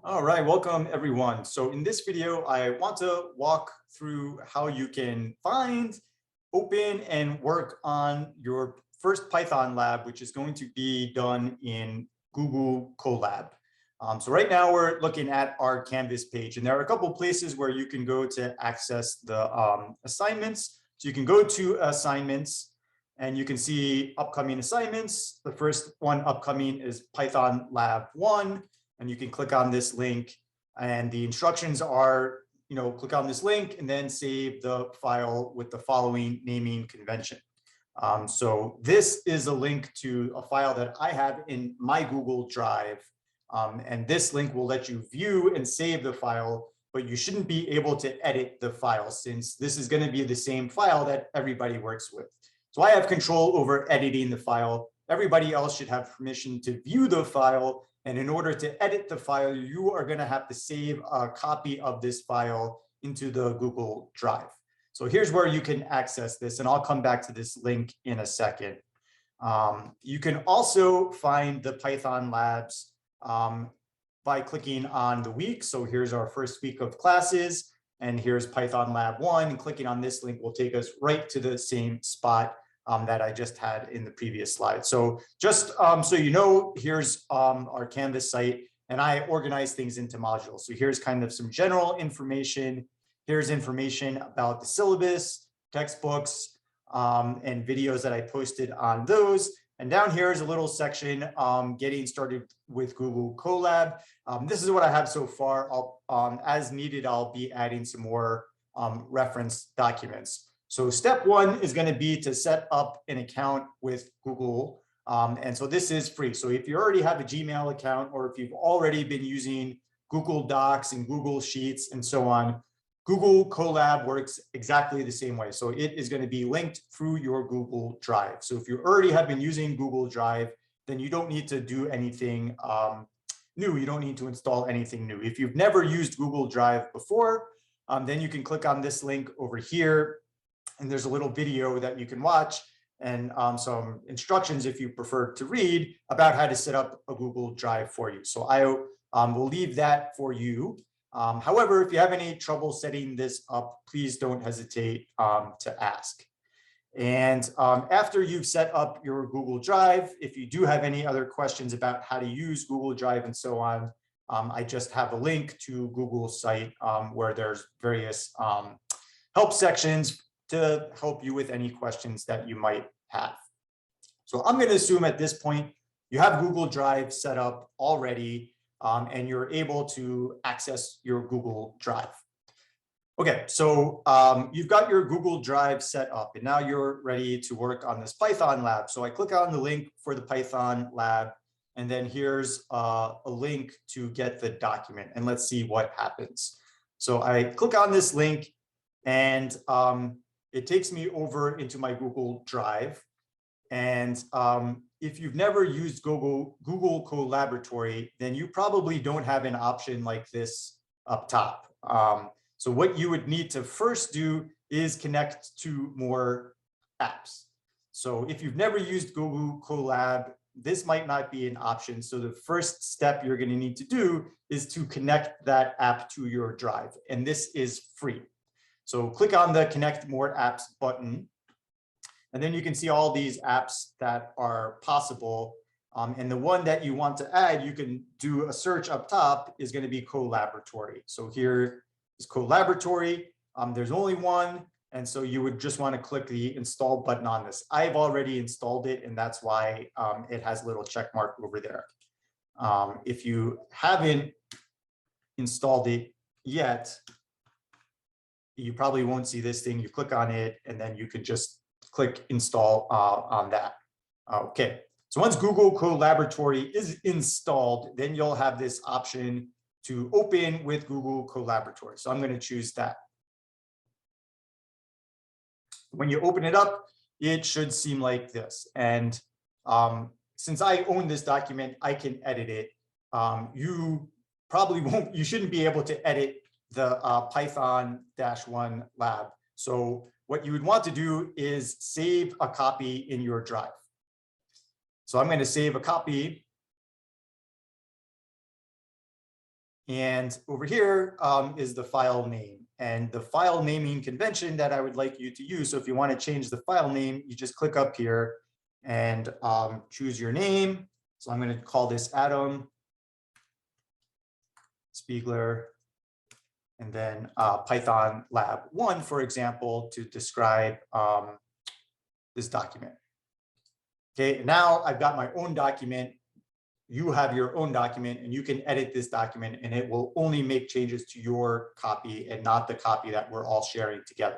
All right, welcome everyone. So in this video, I want to walk through how you can find, open, and work on your first Python lab, which is going to be done in Google Colab. So right now we're looking at our Canvas page, and there are a couple places where you can go to access the assignments. So you can go to assignments, and you can see upcoming assignments. The first one upcoming is Python Lab 1. And you can click on this link, and the instructions are, click on this link and then save the file with the following naming convention. So this is a link to a file that I have in my Google Drive. And this link will let you view and save the file, but you shouldn't be able to edit the file since this is going to be the same file that everybody works with. So I have control over editing the file. Everybody else should have permission to view the file. And in order to edit the file, you are going to have to save a copy of this file into the Google Drive. So here's where you can access this, and I'll come back to this link in a second. You can also find the Python labs by clicking on the week. So here's our first week of classes, and here's Python Lab 1. And clicking on this link will take us right to the same spot that I just had in the previous slide. So just so you know, here's our Canvas site, and I organize things into modules. So here's kind of some general information. Here's information about the syllabus, textbooks, and videos that I posted on those. And down here is a little section getting started with Google Colab. This is what I have so far. As needed, I'll be adding some more reference documents. So step one is going to be to set up an account with Google. And so this is free. So if you already have a Gmail account, or if you've already been using Google Docs and Google Sheets and so on, Google Colab works exactly the same way. So it is going to be linked through your Google Drive. So if you already have been using Google Drive, then you don't need to do anything new. You don't need to install anything new. If you've never used Google Drive before, then you can click on this link over here. And there's a little video that you can watch and some instructions, if you prefer to read, about how to set up a Google Drive for you. So I will leave that for you. However, if you have any trouble setting this up, please don't hesitate to ask. And after you've set up your Google Drive, if you do have any other questions about how to use Google Drive and so on, I just have a link to Google's site where there's various help sections to help you with any questions that you might have. So I'm going to assume at this point you have Google Drive set up already, and you're able to access your Google Drive. Okay, so you've got your Google Drive set up, and now you're ready to work on this Python lab. So I click on the link for the Python lab, and then here's a link to get the document, and let's see what happens. So I click on this link, and it takes me over into my Google Drive. And if you've never used Google Collaboratory, then you probably don't have an option like this up top. So what you would need to first do is connect to more apps. So if you've never used Google Colab, this might not be an option. So the first step you're going to need to do is to connect that app to your drive. And this is free. So click on the Connect More Apps button, and then you can see all these apps that are possible. And the one that you want to add, you can do a search up top, is going to be Collaboratory. So here is Collaboratory. There's only one, and so you would just want to click the Install button on this. I've already installed it, and that's why it has a little check mark over there. If you haven't installed it yet, you probably won't see this thing. You click on it, and then you could just click install on that. Okay, so once Google Collaboratory is installed, then you'll have this option to open with Google Collaboratory. So I'm going to choose that. When you open it up, it should seem like this. And since I own this document, I can edit it. You probably won't, you shouldn't be able to edit the Python-1 lab. So what you would want to do is save a copy in your drive. So I'm going to save a copy And over here is the file name and the file naming convention that I would like you to use. So if you want to change the file name, you just click up here and choose your name. So I'm going to call this Adam Spiegler, and then Python Lab 1, for example, to describe this document. Okay, now I've got my own document. You have your own document and you can edit this document and it will only make changes to your copy and not the copy that we're all sharing together.